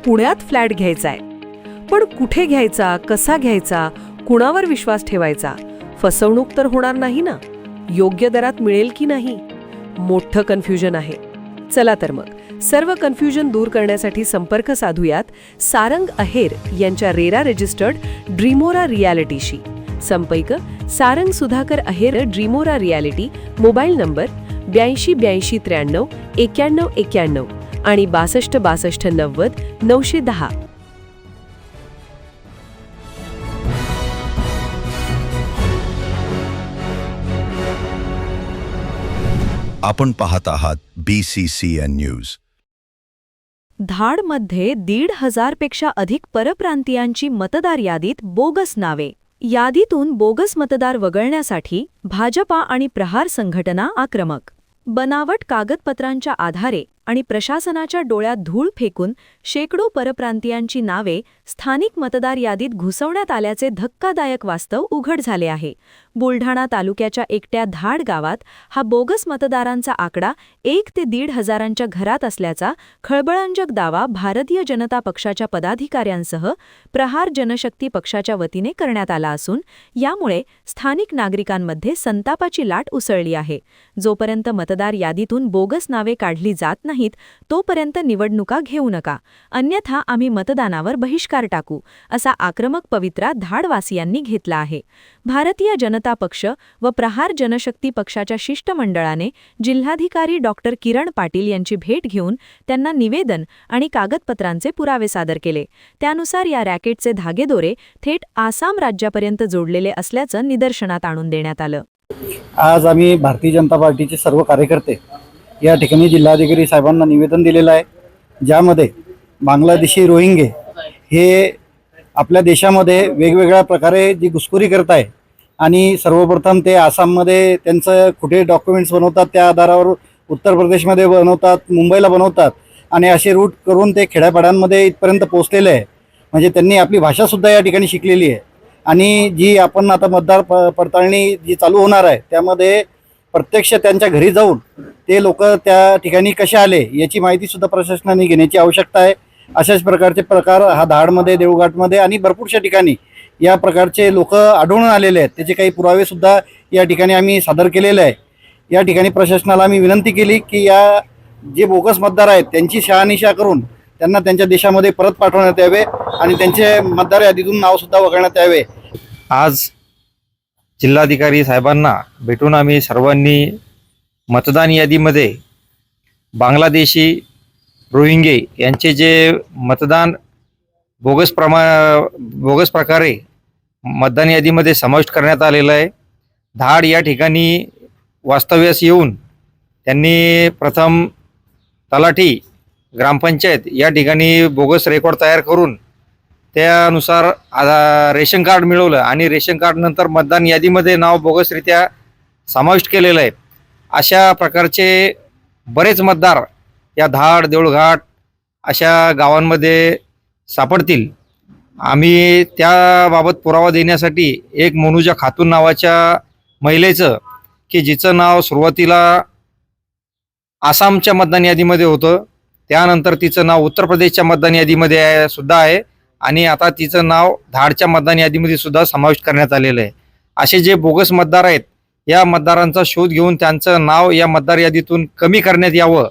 पुण्यात फ्लॅट घ्यायचा आहे. पण कुठे घ्यायचा, कसा घ्यायचा, कुणावर विश्वास ठेवायचा? फसवणूक तर होणार नाही ना? योग्य दरात मिळेल की नाही? मोठं कन्फ्युजन आहे. चला तर मग सर्व कन्फ्युजन दूर करण्यासाठी संपर्क साधूयात सारंग अहेर यांच्या रेरा रजिस्टर्ड ड्रीमोरा रियालिटीशी. संपर्क सारंग सुधाकर अहेर, ड्रीमोरा रियालिटी. मोबाईल नंबर 82 83 91 91 आणि 62 62 90 910. आपण पाहत आहात BCCN न्यूज. धाडमध्ये 1,500 पेक्षा अधिक परप्रांतीयांची मतदार यादीत बोगस नावे. यादीतून बोगस मतदार वगळण्यासाठी भाजपा आणि प्रहार संघटना आक्रमक. बनावट कागदपत्रांच्या आधारे आणि प्रशासनाच्या डोळ्यात धूळ फेकून शेकडो परप्रांतीयांची नावे स्थानिक मतदार यादीत घुसवण्यात आल्याचे धक्कादायक वास्तव उघड झाले आहे. बुलढाणा तालुक्याच्या एकट्या धाड गावात हा बोगस मतदारांचा आकडा 1 ते 1,500 घरात असल्याचा खळबळजनक दावा भारतीय जनता पक्षाच्या पदाधिकाऱ्यांसह प्रहार जनशक्ती पक्षाच्या वतीने करण्यात आला असून यामुळे स्थानिक नागरिकांमध्ये संतापाची लाट उसळली आहे. जोपर्यंत मतदार यादीतून बोगस नावे काढली जात नाहीत तोपर्यंत निवडणुका घेऊ नका, अन्यथा आम्ही मतदानावर बहिष्कार टाकू, असा आक्रमक पवित्रा धाडवासियांनी घेतला आहे. भारतीय जनता पक्ष व प्रहार जनशक्ती पक्षाच्या शिष्टमंडळाने जिल्हाधिकारी डॉक्टर किरण पाटील यांची भेट घेऊन त्यांना निवेदन आणि कागदपत्रांचे पुरावे सादर केले. त्यानुसार या रॅकेटचे धागेदोरे थेट आसाम राज्यापर्यंत जोडलेले असल्याचं निदर्शनात आणून देण्यात आलं. आज आम्ही भारतीय जनता पार्टीचे सर्व कार्यकर्ते या ठिकाणी जिल्हाधिकारी साहेबांना निवेदन दिलेलं आहे, ज्यामध्ये बांगलादेशी रोहिंगे हे आपल्या देशामध्ये वेगवेगळ्या प्रकारे जी घुसखोरी करत आहे आणि सर्वप्रथम ते आसाममध्ये त्यांचं कुठे डॉक्युमेंट्स बनवतात, त्या आधारावर उत्तर प्रदेशमध्ये बनवतात, मुंबईला बनवतात आणि असे रूट करून ते खेड्यापाड्यांमध्ये इथपर्यंत पोहोचलेले आहे. म्हणजे त्यांनी आपली भाषासुद्धा या ठिकाणी शिकलेली आहे. आणि जी आपण आता मतदार पडताळणी जी चालू होणार आहे त्यामध्ये प्रत्यक्ष त्यांच्या घरी जाऊन ते लोक त्या ठिकाणी कसे आले याची माहितीसुद्धा प्रशासनाने घेण्याची आवश्यकता आहे. अशाच प्रकारचे प्रकार हा धाडमध्ये, देऊळघाटमध्ये आणि भरपूरशा ठिकाणी या प्रकारचे लोक आढळून आलेले आहेत. त्याचे काही पुरावेसुद्धा या ठिकाणी आम्ही सादर केलेले आहे. या ठिकाणी प्रशासनाला आम्ही विनंती केली की या जे बोगस मतदार आहेत त्यांची शहानिशा करून त्यांना त्यांच्या देशामध्ये परत पाठवण्यात यावे आणि त्यांचे मतदार यादीतून नावसुद्धा वगळण्यात यावे. आज जिल्हाधिकारी साहेबांना भेटून आम्ही सर्वांनी मतदान यादीमध्ये बांगलादेशी रोहिंगे यांचे जे मतदान बोगस प्रकारे मतदान यादीमध्ये समाविष्ट करण्यात आलेलं आहे. धाड या ठिकाणी वास्तव्यास येऊन त्यांनी प्रथम तलाठी, ग्रामपंचायत या ठिकाणी बोगस रेकॉर्ड तयार करून त्यानुसार रेशन कार्ड मिळवलं आणि रेशन कार्ड नंतर मतदान यादीमध्ये नाव बोगसरित्या समाविष्ट केलेलं आहे. अशा प्रकारचे बरेच मतदार या धाड, देऊळघाट अशा गावांमध्ये सापडतील. आम्ही त्याबाबत पुरावा देण्यासाठी एक मोनुजा खातून नावाच्या महिलेचं, की जिचं नाव सुरुवातीला आसामच्या मतदान यादीमध्ये होतं, त्यानंतर तिचं नाव उत्तर प्रदेशच्या मतदान यादीमध्ये सुद्धा आहे आणि आता तिचं नाव धाडच्या मतदान यादीमध्ये सुद्धा समाविष्ट करण्यात आलेलं आहे. असे जे बोगस मतदार आहेत या मतदारांचा शोध घेऊन त्यांचं नाव या मतदार यादीतून कमी करण्यात यावं